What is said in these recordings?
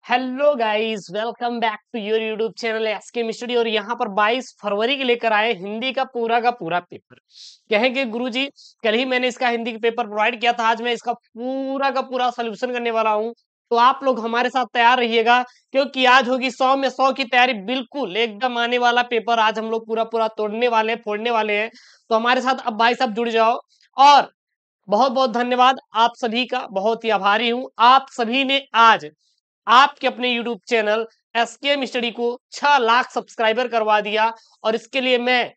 Hello guys, welcome back to your YouTube channel SK study. और यहाँ पर 22 फरवरी के लेकर आए हिंदी का पूरा पेपर। कहेंगे गुरुजी, कल ही मैंने इसका हिंदी का पेपर प्रोवाइड किया था, आज मैं इसका पूरा का पूरा सोल्यूशन करने वाला हूँ। तो आप लोग हमारे साथ तैयार रहिएगा, क्योंकि आज होगी 100 में 100 की तैयारी। बिल्कुल एकदम आने वाला पेपर आज हम लोग पूरा पूरा तोड़ने वाले हैं, फोड़ने वाले हैं। तो हमारे साथ अब भाई साहब जुड़ जाओ। और बहुत बहुत धन्यवाद आप सभी का, बहुत ही आभारी हूं। आप सभी ने आज आपके अपने YouTube चैनल एसकेएम स्टडी को 6 लाख सब्सक्राइबर करवा दिया, और इसके लिए मैं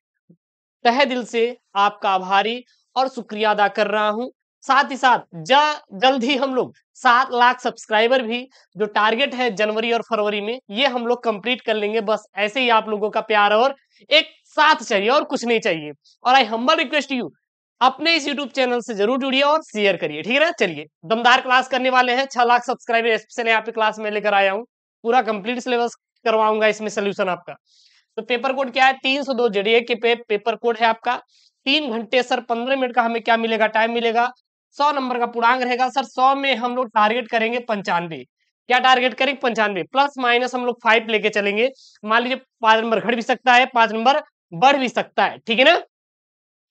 तहे दिल से आपका आभारी और शुक्रिया अदा कर रहा हूं। साथ ही साथ जल्द ही हम लोग 7 लाख सब्सक्राइबर भी, जो टारगेट है जनवरी और फरवरी में, ये हम लोग कंप्लीट कर लेंगे। बस ऐसे ही आप लोगों का प्यार और एक साथ चाहिए, और कुछ नहीं चाहिए। और आई हम्बल रिक्वेस्ट यू, अपने इस YouTube चैनल से जरूर जुड़िए और शेयर करिए, ठीक है ना। चलिए, दमदार क्लास करने वाले हैं। 6 लाख सब्सक्राइबर स्पेशल यहाँ पे क्लास में लेकर आया हूँ। पूरा कंप्लीट सिलेबस करवाऊंगा इसमें सोल्यूशन आपका। तो पेपर कोड क्या है? 302 जेडीए के पेपर कोड है आपका। 3 घंटे सर 15 मिनट का हमें क्या मिलेगा? टाइम मिलेगा। 100 नंबर का पूर्णांक रहेगा सर। 100 में हम लोग टारगेट करेंगे 95। क्या टारगेट करेंगे? 95 प्लस माइनस हम लोग 5 लेके चलेंगे। मान लीजिए 5 नंबर घट भी सकता है, 5 नंबर बढ़ भी सकता है, ठीक है ना।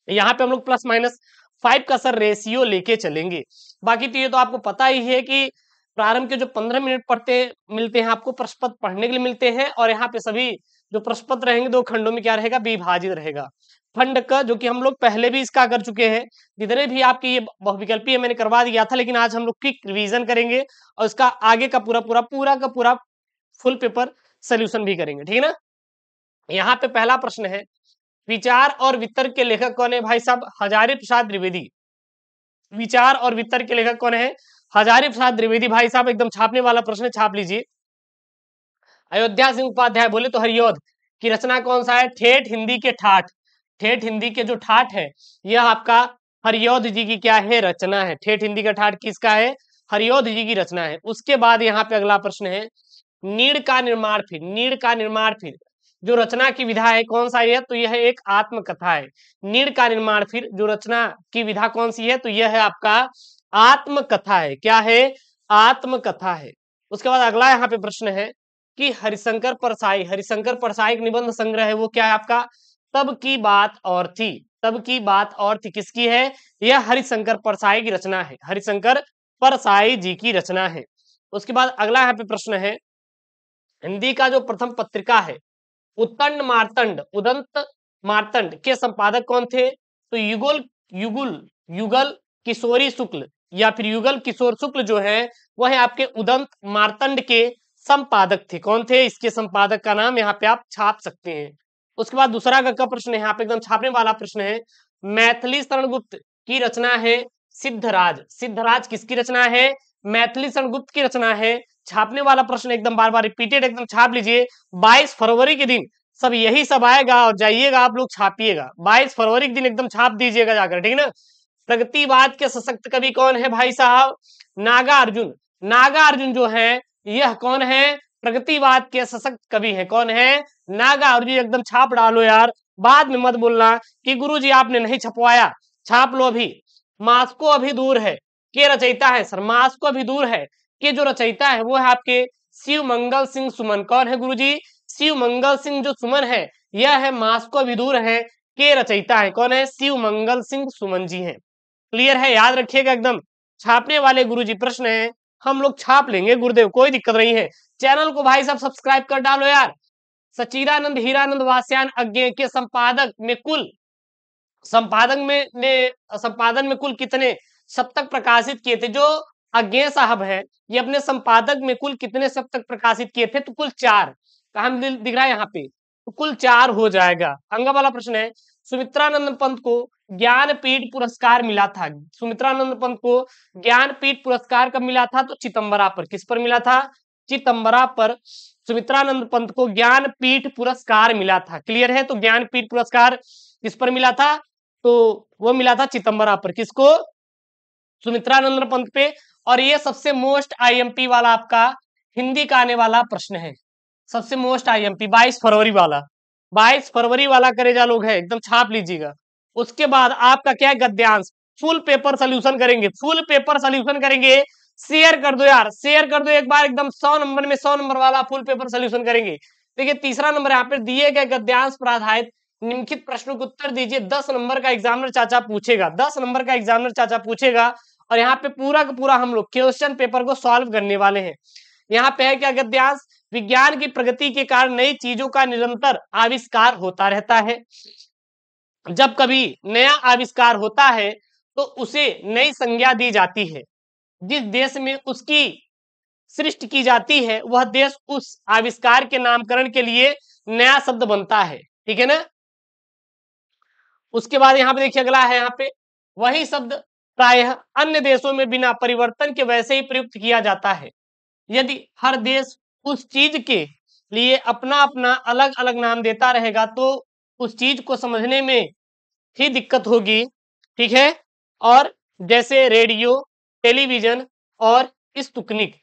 यहाँ पे हम लोग प्लस माइनस 5 का सर रेशियो लेके चलेंगे। बाकी तो ये तो आपको पता ही है कि प्रारंभ के जो 15 मिनट पढ़ते मिलते हैं आपको, प्रश्न पत्र पढ़ने के लिए मिलते हैं। और यहाँ पे सभी जो प्रश्न पत्र रहेंगे 2 खंडों में क्या रहेगा? विभाजित रहेगा। खंड क, जो कि हम लोग पहले भी इसका कर चुके हैं। जितने भी आपके ये बहुविकल्पीय मैंने करवा दिया था, लेकिन आज हम लोग क्विक रिवीजन करेंगे और इसका आगे का पूरा फुल पेपर सोल्यूशन भी करेंगे, ठीक है ना। यहाँ पे पहला प्रश्न है, विचार और वितर्क के लेखक कौन है? भाई साहब, हजारी प्रसाद द्विवेदी। विचार और वितर्क के लेखक कौन है? हजारी प्रसाद द्विवेदी। भाई साहब, एकदम छापने वाला प्रश्न है, छाप लीजिए। अयोध्या सिंह उपाध्याय बोले तो हरिऔध की रचना कौन सा है? ठेठ हिंदी के ठाठ। ठेठ हिंदी के जो ठाठ है, यह आपका हरिऔध जी की क्या है? रचना है। ठेठ हिंदी का ठाठ किसका है? हरिऔध जी की रचना है। उसके बाद यहाँ पे अगला प्रश्न है, नीड़ का निर्माण फिर। नीड़ का निर्माण फिर जो रचना की विधा है, कौन सा है? तो यह एक आत्मकथा है। नीड़ का निर्माण फिर जो रचना की विधा कौन सी है? तो यह है आपका आत्मकथा है। क्या है? आत्मकथा है। उसके बाद अगला यहाँ पे प्रश्न है कि हरिशंकर परसाई। हरिशंकर परसाई एक निबंध संग्रह है, वो क्या है आपका? तब की बात और थी। तब की बात और थी किसकी है? यह हरिशंकर परसाई की रचना है। हरिशंकर परसाई जी की रचना है। उसके बाद अगला यहाँ पे प्रश्न है, हिंदी का जो प्रथम पत्रिका है उत्तंड मार्तंड, उदंत मार्तंड के संपादक कौन थे? तो युगल युगल युगल किशोरी शुक्ल, या फिर युगल किशोर शुक्ल जो है, वह आपके उदंत मार्तंड के संपादक थे। कौन थे? इसके संपादक का नाम यहाँ पे आप छाप सकते हैं। उसके बाद दूसरा का प्रश्न है, यहाँ पे एकदम छापने वाला प्रश्न है, मैथिली शरणगुप्त की रचना है सिद्धराज। सिद्धराज किसकी रचना है? मैथिली शरणगुप्त की रचना है। छापने वाला प्रश्न एकदम बार बार रिपीटेड, एकदम छाप लीजिए। 22 फरवरी के दिन सब यही सब आएगा, और जाइएगा आप लोग छापिएगा। 22 फरवरी के दिन एकदम छाप दीजिएगा जाकर, ठीक है ना। प्रगतिवाद के सशक्त कवि कौन है भाई साहब? नागार्जुन। नागार्जुन जो है, यह कौन है? प्रगतिवाद के सशक्त कवि है। कौन है? नागार्जुन। एकदम छाप डालो यार, बाद में मत बोलना कि गुरुजी आपने नहीं छपवाया। छाप लो अभी। मास्को अभी दूर है के रचयिता है सर? मास्को अभी दूर है के जो रचयिता है वो है आपके शिव मंगल सिंह सुमन। कौन है गुरुजी? शिव मंगल सिंह जो सुमन है, यह है मास्को विदूर है के रचयिता है। कौन है? शिव मंगल सिंह सुमन जी हैं। क्लियर है? याद रखिएगा एकदम। छापने वाले गुरुजी प्रश्न है, हम लोग छाप लेंगे गुरुदेव, कोई दिक्कत नहीं है। चैनल को भाई साहब सब्सक्राइब कर डालो यार। सचिदानंद हीरानंद वास्यायन अज्ञे के संपादन में कुल कितने सप्तक प्रकाशित किए थे? जो अज्ञे साहब है, ये अपने संपादक में कुल कितने सप्तक प्रकाशित किए थे? तो कुल 4। कहा दिख रहा है यहाँ पे? तो कुल 4 हो जाएगा। अंगा वाला प्रश्न है, सुमित्रानंद पंत को ज्ञानपीठ पुरस्कार मिला था। सुमित्रानंद पंत को ज्ञानपीठ पुरस्कार कब मिला था? तो चितंबरा पर। किस पर मिला था? चितंबरा पर सुमित्रानंद पंत को ज्ञानपीठ पुरस्कार मिला था। क्लियर है? तो ज्ञानपीठ पुरस्कार किस पर मिला था? तो वो मिला था चितंबरा पर। किसको? सुमित्रानंद पंत पे। और ये सबसे मोस्ट आईएमपी वाला आपका हिंदी का आने वाला प्रश्न है। सबसे मोस्ट आईएमपी 22 फरवरी वाला। 22 फरवरी वाला करेजा लोग है, एकदम छाप लीजिएगा। उसके बाद आपका क्या है? गद्यांश। फुल पेपर सोल्यूशन करेंगे, फुल पेपर सोल्यूशन करेंगे। शेयर कर दो यार, शेयर कर दो एक बार एकदम 100 नंबर में 100 नंबर वाला फुल पेपर सोल्यूशन करेंगे। देखिए तीसरा नंबर यहाँ पे दिए गए गद्यांश पर आधारित निम्नलिखित प्रश्नों के उत्तर दीजिए। 10 नंबर का एग्जामिनर चाचा पूछेगा, 10 नंबर का एग्जामिनर चाचा पूछेगा और यहाँ पे पूरा का पूरा हम लोग क्वेश्चन पेपर को सॉल्व करने वाले हैं। यहाँ पे है क्या गद्यांश, विज्ञान की प्रगति के कारण नई चीजों का निरंतर आविष्कार होता रहता है। जब कभी नया आविष्कार होता है तो उसे नई संज्ञा दी जाती है। जिस देश में उसकी सृष्टि की जाती है वह देश उस आविष्कार के नामकरण के लिए नया शब्द बनता है। ठीक है ना। उसके बाद यहाँ पे देखिए अगला है, यहाँ पे वही शब्द प्रायः अन्य देशों में बिना परिवर्तन के वैसे ही प्रयुक्त किया जाता है। यदि हर देश उस चीज के लिए अपना अपना अलग अलग नाम देता रहेगा तो उस चीज को समझने में ही दिक्कत होगी। ठीक है। और जैसे रेडियो, टेलीविजन और स्तुकनिक।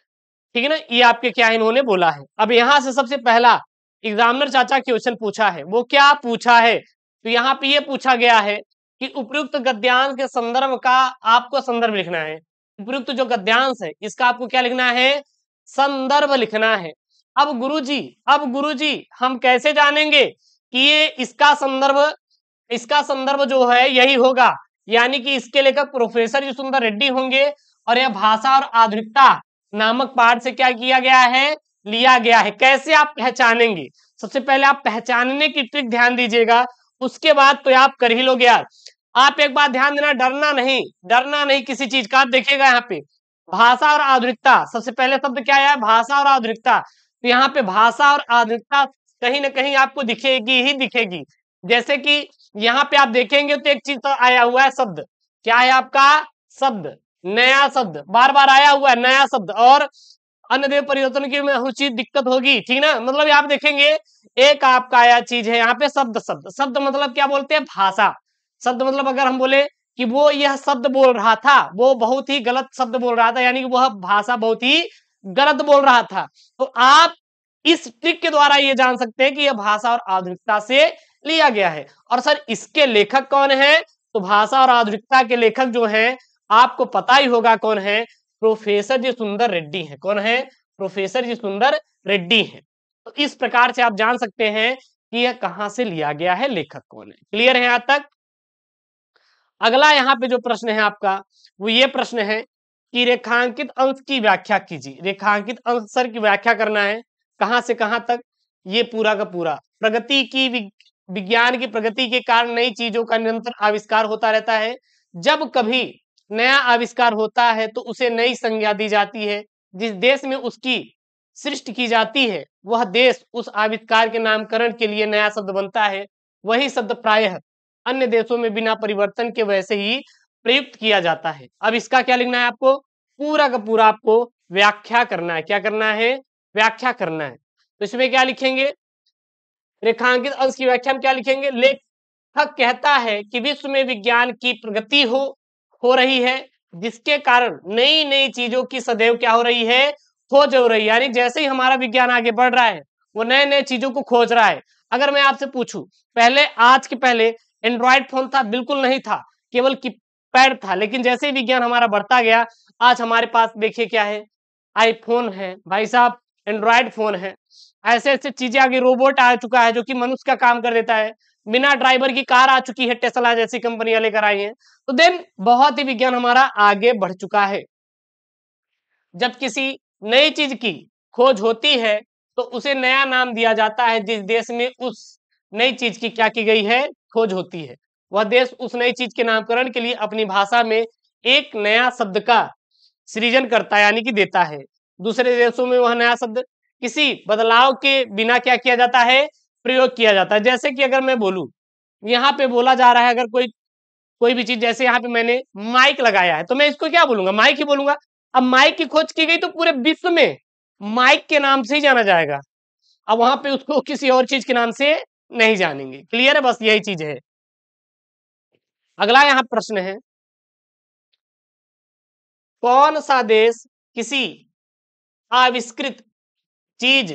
ठीक है ना, ये आपके क्या इन्होंने बोला है। अब यहां से सबसे पहला एग्जामिनर चाचा क्वेश्चन पूछा है, वो क्या पूछा है, तो यहाँ पे ये पूछा गया है कि उपयुक्त गद्यांश के संदर्भ का आपको संदर्भ लिखना है। उपयुक्त जो गद्यांश है इसका आपको क्या लिखना है, संदर्भ लिखना है। अब गुरुजी हम कैसे जानेंगे कि ये इसका संदर्भ जो है यही होगा, यानी कि इसके लेखक प्रोफेसर जी सुंदर रेड्डी होंगे और यह भाषा और आधुनिकता नामक पाठ से क्या किया गया है, लिया गया है। कैसे आप पहचानेंगे, सबसे पहले आप पहचानने की ट्रिक ध्यान दीजिएगा, उसके बाद तो आप कर ही लोगे यार। आप एक बात ध्यान देना, डरना नहीं किसी चीज का। आप देखिएगा यहाँ पे भाषा और आधुनिकता, सबसे पहले शब्द क्या है, भाषा और आधुनिकता। तो यहाँ पे भाषा और आधुनिकता कहीं ना कहीं आपको दिखेगी ही दिखेगी। जैसे कि यहाँ पे आप देखेंगे तो एक चीज तो आया हुआ है शब्द, क्या है आपका शब्द, नया शब्द बार बार आया हुआ है, नया शब्द। और अन्य देव परिवर्तन की में चीज दिक्कत होगी। ठीक ना, मतलब आप देखेंगे एक आपका आया चीज है यहाँ पे शब्द मतलब क्या बोलते हैं, भाषा। शब्द मतलब अगर हम बोले कि वो यह शब्द बोल रहा था, वो बहुत ही गलत शब्द बोल रहा था, यानी कि वह भाषा बहुत ही गलत बोल रहा था। तो आप इस ट्रिक के द्वारा ये जान सकते हैं कि यह भाषा और आधुनिकता से लिया गया है। और सर इसके लेखक कौन है, तो भाषा और आधुनिकता के लेखक जो हैं आपको पता ही होगा कौन है, प्रोफेसर जी सुंदर रेड्डी है। कौन है, प्रोफेसर जी सुंदर रेड्डी है। तो इस प्रकार से आप जान सकते हैं कि यह कहां से लिया गया है, लेखक कौन है। क्लियर है यहां तक। अगला यहाँ पे जो प्रश्न है आपका वो ये प्रश्न है कि रेखांकित अंश की व्याख्या कीजिए। रेखांकित अंश सर की व्याख्या करना है, कहां से कहां तक, ये पूरा का पूरा प्रगति की विज्ञान की प्रगति के कारण नई चीजों का निरंतर आविष्कार होता रहता है। जब कभी नया आविष्कार होता है तो उसे नई संज्ञा दी जाती है। जिस देश में उसकी सृष्टि की जाती है वह देश उस आविष्कार के नामकरण के लिए नया शब्द बनता है। वही शब्द प्रायः अन्य देशों में बिना परिवर्तन के वैसे ही प्रयुक्त किया जाता है। अब इसका क्या लिखना है आपको, पूरा का पूरा आपको व्याख्या करना है। क्या करना है, व्याख्या करना है। तो इसमें क्या लिखेंगे, रेखांकित अंश की व्याख्या में क्या लिखेंगे, लेखक कहता है कि विश्व में विज्ञान की प्रगति हो रही है जिसके कारण नई नई चीजों की सदैव क्या हो रही है, खोज हो रही है। यानी जैसे ही हमारा विज्ञान आगे बढ़ रहा है वो नए नए चीजों को खोज रहा है। अगर मैं आपसे पूछूं, पहले आज के पहले एंड्रॉइड फोन था, बिल्कुल नहीं था, केवल कीपैड था। लेकिन जैसे ही विज्ञान हमारा बढ़ता गया आज हमारे पास देखिए क्या है, आईफोन है भाई साहब, एंड्रॉइड फोन है, ऐसे ऐसे चीजें आगे, रोबोट आ चुका है जो कि मनुष्य का काम कर देता है, बिना ड्राइवर की कार आ चुकी है, टेस्ला जैसी कंपनियां लेकर आई हैं। तो देन बहुत ही विज्ञान हमारा आगे बढ़ चुका है। जब किसी नई चीज की खोज होती है तो उसे नया नाम दिया जाता है। जिस देश में उस नई चीज की क्या की गई है, खोज होती है, वह देश उस नई चीज के नामकरण के लिए अपनी भाषा में एक नया शब्द का सृजन करता है, यानी कि देता है। दूसरे देशों में वह नया शब्द किसी बदलाव के बिना क्या किया जाता है, प्रयोग किया जाता है। जैसे कि अगर मैं बोलूं, यहाँ पे बोला जा रहा है अगर कोई भी चीज, जैसे यहाँ पे मैंने माइक लगाया है तो मैं इसको क्या बोलूंगा, माइक ही बोलूंगा। अब माइक की खोज की गई तो पूरे विश्व में माइक के नाम से ही जाना जाएगा। अब वहां पे उसको किसी और चीज के नाम से नहीं जानेंगे। क्लियर है, बस यही चीज है। अगला यहाँ प्रश्न है, कौन सा देश किसी आविष्कृत चीज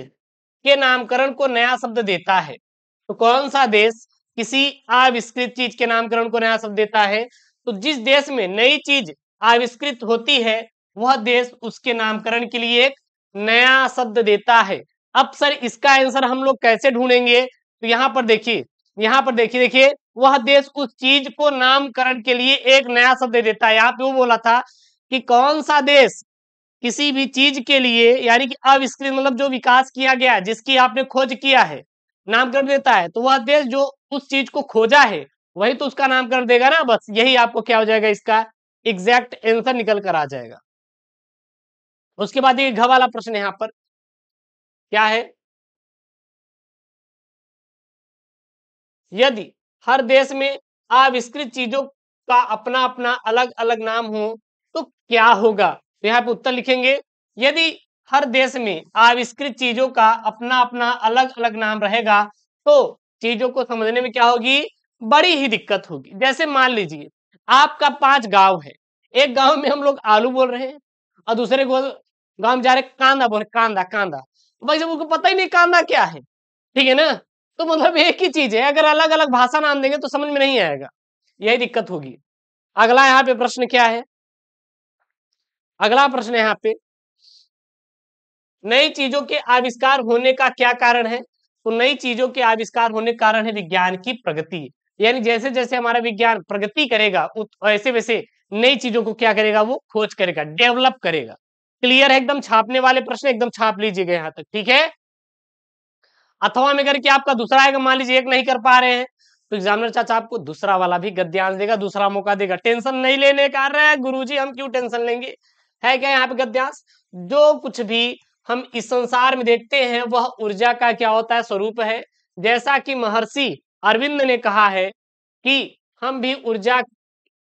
के नामकरण को नया शब्द देता है। तो कौन सा देश किसी आविष्कृत चीज के नामकरण को नया शब्द देता है, तो जिस देश में नई चीज आविष्कृत होती है वह देश उसके नामकरण के लिए एक नया शब्द देता है। अब सर इसका आंसर हम लोग कैसे ढूंढेंगे? तो यहाँ पर देखिए, देखिए वह देश उस चीज को नामकरण के लिए एक नया शब्द देता है। यहाँ पे वो बोला था कि कौन सा देश किसी भी चीज के लिए यानी कि आविष्कृत मतलब जो विकास किया गया है, जिसकी आपने खोज किया है, नामकरण देता है, तो वह देश जो उस चीज को खोजा है वही तो उसका नामकरण देगा ना। बस यही आपको क्या हो जाएगा, इसका एग्जैक्ट आंसर निकल कर आ जाएगा। उसके बाद ये घ वाला प्रश्न यहाँ पर क्या है, यदि हर देश में आविष्कृत चीजों का अपना अपना अलग अलग नाम हो तो क्या होगा? तो यहाँ पे उत्तर लिखेंगे, यदि हर देश में आविष्कृत चीजों का अपना अपना अलग अलग नाम रहेगा तो चीजों को समझने में क्या होगी, बड़ी ही दिक्कत होगी। जैसे मान लीजिए आपका 5 गांव है, एक गांव में हम लोग आलू बोल रहे हैं और दूसरे गांव में जा रहे कांदा बोल, कांदा कांदा, भाई जब उनको पता ही नहीं कांदा क्या है, ठीक है ना। तो मतलब एक ही चीज है, अगर अलग अलग भाषा नाम देंगे तो समझ में नहीं आएगा, यही दिक्कत होगी। अगला यहाँ पे प्रश्न क्या है, अगला प्रश्न यहाँ पे, नई चीजों के आविष्कार होने का क्या कारण है? तो नई चीजों के आविष्कार होने का कारण है विज्ञान की प्रगति। यानी जैसे जैसे हमारा विज्ञान प्रगति करेगा वैसे वैसे नई चीजों को क्या करेगा, वो खोज करेगा, डेवलप करेगा। क्लियर है एकदम? छापने वाले प्रश्न एकदम छाप लीजिएगा यहाँ तक, ठीक है। अथवा में करके आपका दूसरा आएगा, मान लीजिए एक नहीं कर पा रहे हैं तो एग्जामिनर चाचा आपको दूसरा वाला भी गद्यांश देगा, दूसरा मौका देगा। टेंशन नहीं लेने का रहे हैं गुरुजी, हम क्यों टेंशन लेंगे, है क्या यहाँ पे गद्यांश। जो कुछ भी हम इस संसार में देखते हैं वह ऊर्जा का क्या होता है, स्वरूप है। जैसा कि महर्षि अरविंद ने कहा है कि हम भी ऊर्जा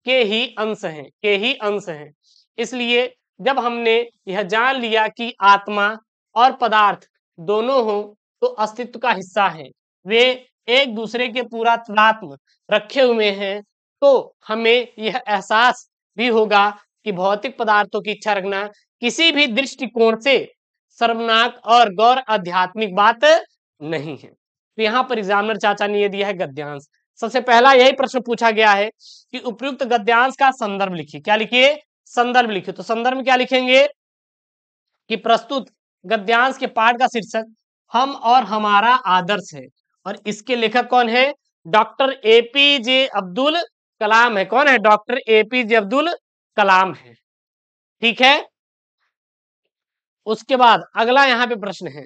के ही अंश हैं। इसलिए जब हमने यह जान लिया कि आत्मा और पदार्थ दोनों हो तो अस्तित्व का हिस्सा है, वे एक दूसरे के पूरा तादात्म्य रखे हुए हैं, तो हमें यह एहसास भी होगा कि भौतिक पदार्थों की इच्छा रखना किसी भी दृष्टिकोण से शर्मनाक और गौर आध्यात्मिक बात नहीं है। तो यहाँ पर एग्जामिनर चाचा ने यह दिया है गद्यांश। सबसे पहला यही प्रश्न पूछा गया है कि उपयुक्त गद्यांश का संदर्भ लिखिए। क्या लिखिए? संदर्भ लिखिए। तो संदर्भ में क्या लिखेंगे कि प्रस्तुत गद्यांश के पाठ का शीर्षक हम और हमारा आदर्श है, और इसके लेखक कौन है, डॉक्टर एपीजे अब्दुल कलाम है। कौन है? डॉक्टर एपीजे अब्दुल कलाम है, ठीक है। उसके बाद अगला यहाँ पे प्रश्न है,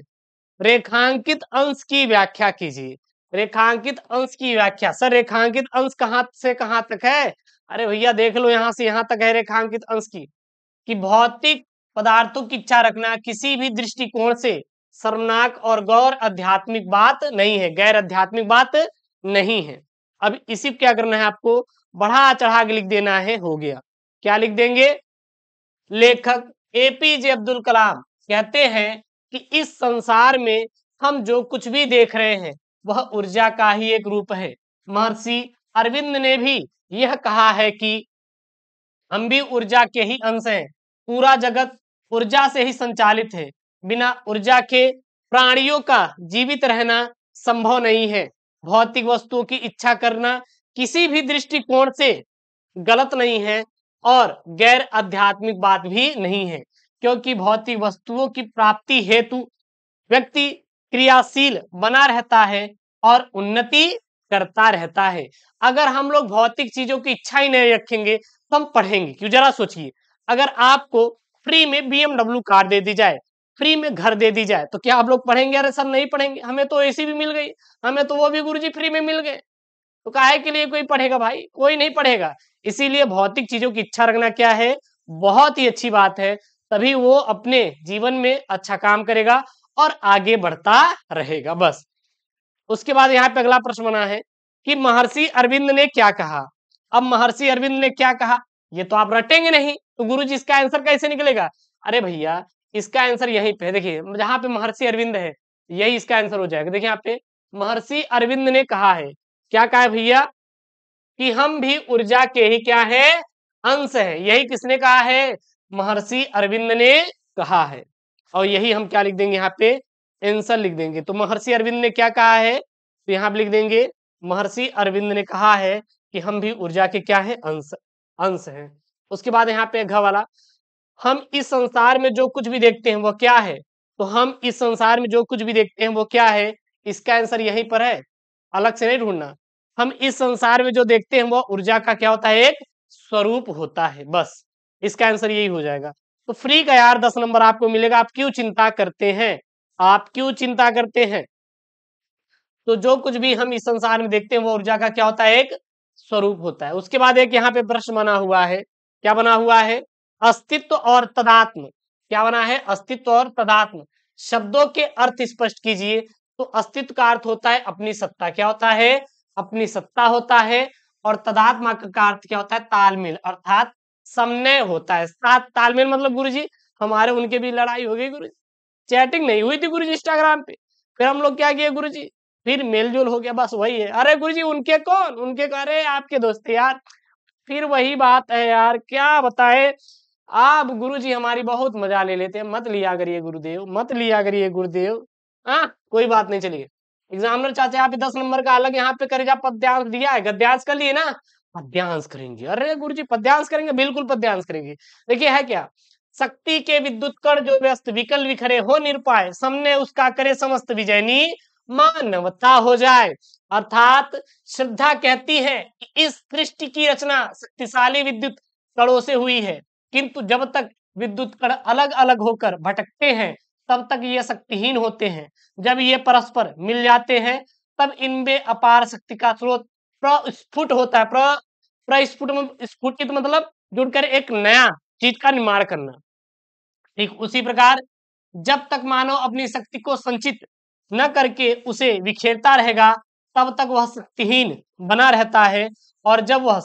रेखांकित अंश की व्याख्या कीजिए। रेखांकित अंश की व्याख्या, सर रेखांकित अंश कहां से कहां तक है? अरे भैया देख लो, यहां से यहां तक है रेखांकित अंश की, कि भौतिक पदार्थों की इच्छा रखना किसी भी दृष्टिकोण से शर्मनाक और गौर आध्यात्मिक बात नहीं है, गैर आध्यात्मिक बात नहीं है। अब इसी क्या करना है आपको, बढ़ा चढ़ा के लिख देना है, हो गया। क्या लिख देंगे, लेखक एपीजे अब्दुल कलाम कहते हैं कि इस संसार में हम जो कुछ भी देख रहे हैं वह ऊर्जा का ही एक रूप है। महर्षि अरविंद ने भी यह कहा है कि हम भी ऊर्जा के ही अंश हैं, पूरा जगत ऊर्जा से ही संचालित है, बिना ऊर्जा के प्राणियों का जीवित रहना संभव नहीं है। भौतिक वस्तुओं की इच्छा करना किसी भी दृष्टिकोण से गलत नहीं है और गैर आध्यात्मिक बात भी नहीं है, क्योंकि भौतिक वस्तुओं की प्राप्ति हेतु व्यक्ति क्रियाशील बना रहता है और उन्नति करता रहता है। अगर हम लोग भौतिक चीजों की इच्छा ही नहीं रखेंगे तो हम पढ़ेंगे क्यों? जरा सोचिए, अगर आपको फ्री में BMW कार दे दी जाए, फ्री में घर दे दी जाए, तो क्या आप लोग पढ़ेंगे? अरे सर नहीं पढ़ेंगे, हमें तो एसी भी मिल गई, हमें तो वो भी गुरुजी फ्री में मिल गए, तो काहे के लिए कोई पढ़ेगा भाई? कोई नहीं पढ़ेगा। इसीलिए भौतिक चीजों की इच्छा रखना क्या है, बहुत ही अच्छी बात है, तभी वो अपने जीवन में अच्छा काम करेगा और आगे बढ़ता रहेगा। बस उसके बाद यहाँ पे अगला प्रश्न बना है कि महर्षि अरविंद ने क्या कहा। अब महर्षि अरविंद ने क्या कहा ये तो आप रटेंगे नहीं, तो गुरुजी इसका आंसर कैसे निकलेगा? अरे भैया इसका आंसर यहीं पे है, देखिए जहां पे महर्षि अरविंद है यही इसका आंसर हो जाएगा। देखिए यहाँ पे महर्षि अरविंद ने कहा है, क्या कहा है भैया, कि हम भी ऊर्जा के ही क्या है, अंश है। यही किसने कहा है? महर्षि अरविंद ने कहा है। और यही हम क्या लिख देंगे यहाँ पे, आंसर लिख देंगे। तो महर्षि अरविंद ने क्या कहा है, तो यहाँ पे लिख देंगे महर्षि अरविंद ने कहा है कि हम भी ऊर्जा के क्या है, अंश अंश हैं। उसके बाद यहाँ पे घ वाला, हम इस संसार में जो कुछ भी देखते हैं वो क्या है? तो हम इस संसार में जो कुछ भी देखते हैं वो क्या है? इसका आंसर यहीं पर है, अलग से नहीं ढूंढना। हम इस संसार में जो देखते हैं वो ऊर्जा का क्या होता है? एक स्वरूप होता है, बस। इसका आंसर यही हो जाएगा। तो फ्री का यार 10 नंबर आपको मिलेगा। आप क्यों चिंता करते हैं? आप क्यों चिंता करते हैं? तो जो कुछ भी हम इस संसार में देखते हैं वो ऊर्जा का क्या होता है? एक स्वरूप होता है। उसके बाद एक यहाँ पे प्रश्न बना हुआ है। क्या बना हुआ है? अस्तित्व और तदात्म। क्या बना है? अस्तित्व और तदात्म। शब्दों के अर्थ स्पष्ट कीजिए। तो अस्तित्व का अर्थ होता है अपनी सत्ता। क्या होता है? अपनी सत्ता होता है। और तदात्म का अर्थ क्या होता है? तालमेल, अर्थात समन्वय होता है। साथ तालमेल मतलब गुरुजी हमारे उनके भी लड़ाई हो गई गुरुजी, चैटिंग नहीं हुई थी गुरुजी इंस्टाग्राम पे। फिर हम लोग क्या किए गुरुजी, फिर मेलजोल हो गया, बस वही है। अरे गुरुजी उनके कौन? उनके अरे आपके दोस्त थे यार। फिर वही बात है यार, क्या बताए। आप गुरुजी हमारी बहुत मजा ले लेते हैं, मत लिया करिए गुरुदेव, मत लिया करिए गुरुदेव। हाँ कोई बात नहीं, चलिए। एग्जामिनर चाचा यहाँ पे 10 नंबर का अलग यहाँ पे करेजा पद्यांश दिया है, गद्यांश कर लिए ना? पद्यांश करेंगे? अरे गुरुजी पद्यांश करेंगे, बिल्कुल पद्यांश करेंगे। देखिए है क्या, शक्ति के विद्युत कण जो व्यस्त विकल विखरे हो निरुपाय, समने उसका करे समस्त विजयनी, मानवता हो जाए। अर्थात श्रद्धा कहती है कि इस सृष्टि की रचना शक्तिशाली विद्युत कणों से हुई है, किंतु जब तक विद्युत कण अलग अलग होकर भटकते हैं तब तक ये शक्तिहीन होते हैं। जब ये परस्पर मिल जाते हैं तब इनमें अपार शक्ति का स्रोत प्रस्फुट होता है। स्फुटित मतलब जुड़कर एक नया चीज का निर्माण करना। ठीक उसी प्रकार जब तक मानव अपनी शक्ति को संचित न करके उसे विखेरता रहेगा तब तक वह शक्तिहीन बना रहता है, और जब वह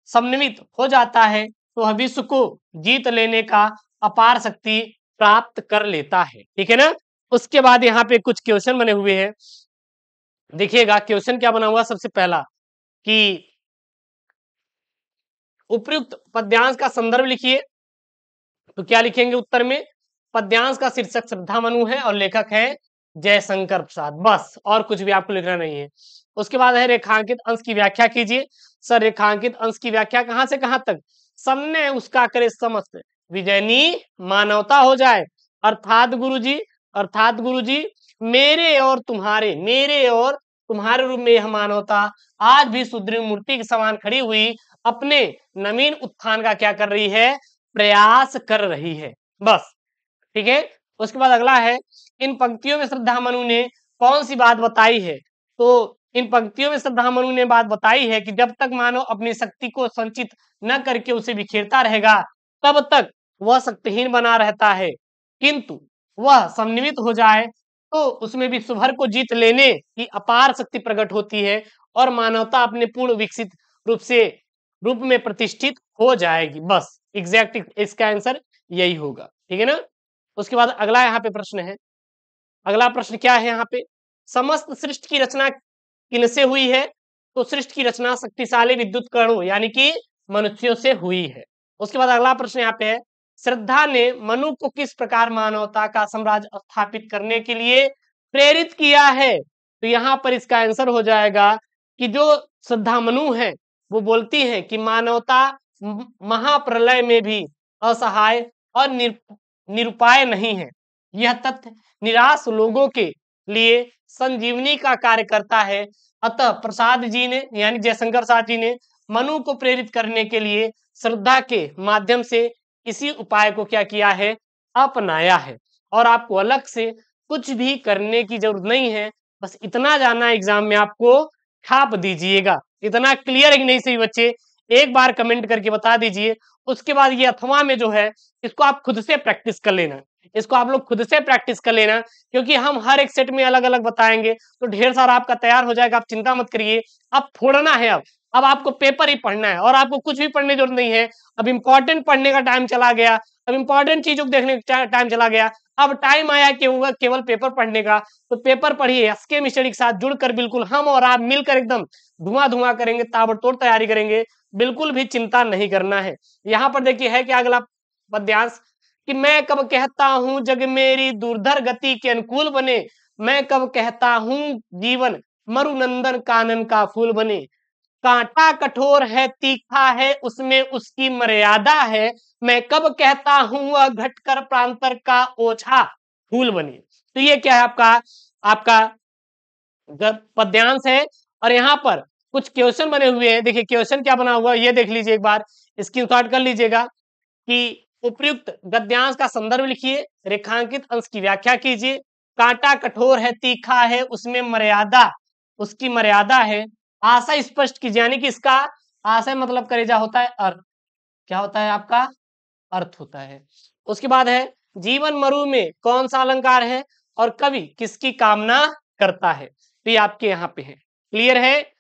समन्वित हो जाता है तो वह विश्व को जीत लेने का अपार शक्ति प्राप्त कर लेता है। ठीक है ना? उसके बाद यहाँ पे कुछ क्वेश्चन बने हुए हैं, देखिएगा क्वेश्चन क्या बना हुआ। सबसे पहला कि उपयुक्त पद्यांश का संदर्भ लिखिए। तो क्या लिखेंगे उत्तर में? पद्यांश का शीर्षक श्रद्धा मनु है और लेखक है जयशंकर प्रसाद, बस। और कुछ भी आपको लिखना नहीं है। उसके बाद है रेखांकित अंश की व्याख्या कीजिए। सर रेखांकित अंश की व्याख्या कहां से कहां तक? सबने उसका करे समस्त विजयनी मानवता हो जाए। अर्थात गुरुजी, अर्थात गुरुजी मेरे और तुम्हारे रूप में यह मानवता आज भी सुदृढ़ मूर्ति के समान खड़ी हुई अपने नवीन उत्थान का क्या कर रही है? प्रयास कर रही है, बस। ठीक है। उसके बाद अगला है, इन पंक्तियों में श्रद्धा मनु ने कौन सी बात बताई है? तो इन पंक्तियों में श्रद्धा मनु ने बात बताई है कि जब तक मानव अपनी शक्ति को संचित न करके उसे बिखेरता रहेगा तब तक वह शक्तिहीन बना रहता है, किंतु वह समन्वित हो जाए तो उसमें विश्व भर को जीत लेने की अपार शक्ति प्रकट होती है और मानवता अपने पूर्ण विकसित रूप में प्रतिष्ठित हो जाएगी, बस। एग्जैक्ट इसका आंसर यही होगा। ठीक है ना? उसके बाद अगला यहाँ पे प्रश्न है। अगला प्रश्न क्या है यहाँ पे? समस्त सृष्टि की रचना किनसे हुई है? तो सृष्टि की रचना शक्तिशाली विद्युत कणों यानी कि मनुष्यों से हुई है। उसके बाद अगला प्रश्न यहाँ पे है, श्रद्धा ने मनु को किस प्रकार मानवता का साम्राज्य स्थापित करने के लिए प्रेरित किया है? तो यहाँ पर इसका आंसर हो जाएगा कि जो श्रद्धा मनु है वो बोलती है कि मानवता महाप्रलय में भी असहाय और निरुपाय नहीं है। यह तथ्य निराश लोगों के लिए संजीवनी का कार्य करता है। अतः प्रसाद जी ने यानी जयशंकर प्रसाद जी ने मनु को प्रेरित करने के लिए श्रद्धा के माध्यम से इसी उपाय को क्या किया है? अपनाया है। और आपको अलग से कुछ भी करने की जरूरत नहीं है, बस इतना जानना एग्जाम में आपको छाप दीजिएगा। इतना क्लियर है कि नहीं सही बच्चे? एक बार कमेंट करके बता दीजिए। उसके बाद ये अथवा में जो है इसको आप खुद से प्रैक्टिस कर लेना, इसको आप लोग खुद से प्रैक्टिस कर लेना, क्योंकि हम हर एक सेट में अलग अलग बताएंगे तो ढेर सारा आपका तैयार हो जाएगा। आप चिंता मत करिए। अब फोड़ना है, अब आपको पेपर ही पढ़ना है और आपको कुछ भी पढ़ने की जरूरत नहीं है। अब इंपॉर्टेंट पढ़ने का टाइम चला गया, अब इंपॉर्टेंट चीजों को देखने का टाइम चला गया। अब टाइम आया केवल पेपर पढ़ने का। तो पेपर पढ़िए, एसके स्टडी के साथ जुड़कर बिल्कुल हम और आप मिलकर एकदम धुआं धुआं करेंगे, ताबड़तोड़ तैयारी करेंगे। बिल्कुल भी चिंता नहीं करना है। यहाँ पर देखिए है क्या अगला पद्यांश कि मैं कब कहता हूं जग मेरी दुर्धर गति के अनुकूल बने, मैं कब कहता हूं जीवन मरुनंदन कानन का फूल बने। कांटा कठोर है तीखा है उसमें उसकी मर्यादा है, मैं कब कहता हूं वह घटकर प्रांतर का ओछा फूल बने। तो ये क्या है आपका आपका पद्यांश है। और यहाँ पर कुछ क्वेश्चन बने हुए हैं, देखिए क्वेश्चन क्या बना हुआ है ये देख लीजिए, एक बार स्क्रीनशॉट कर लीजिएगा कि उपयुक्त गद्यांश का संदर्भ लिखिए, रेखांकित अंश की व्याख्या कीजिए, कांटा कठोर है तीखा है उसमें मर्यादा उसकी मर्यादा है, आशय स्पष्ट कीजिए, यानी कि इसका आशय मतलब करेजा होता है अर्थ, क्या होता है आपका अर्थ होता है। उसके बाद है जीवन मरु में कौन सा अलंकार है और कवि किसकी कामना करता है, तो ये आपके यहाँ पे है। क्लियर है,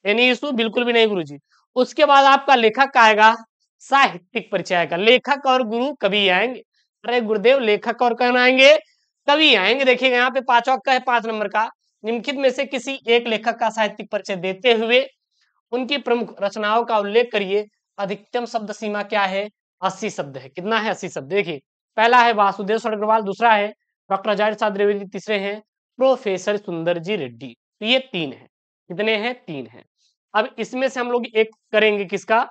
एनी इशू? बिल्कुल भी नहीं गुरुजी। उसके बाद आपका लेखक आएगा, साहित्यिक परिचय आएगा, लेखक और गुरु कवि आएंगे। अरे गुरुदेव लेखक और कौन आएंगे? कवि आएंगे। देखिएगा यहाँ पे पांचवा का है 5 नंबर का, निम्नलिखित में से किसी एक लेखक का साहित्यिक परिचय देते हुए उनकी प्रमुख रचनाओं का उल्लेख करिए। अधिकतम शब्द सीमा क्या है? 80 शब्द है। कितना है? 80 शब्द। देखिए पहला है वासुदेव अग्रवाल, दूसरा है डॉक्टर आचार्य प्रसाद द्विवेदी, तीसरे हैं प्रोफेसर सुंदर जी रेड्डी। तो ये 3 है। कितने हैं? 3 है। अब इसमें से हम लोग एक करेंगे, किसका?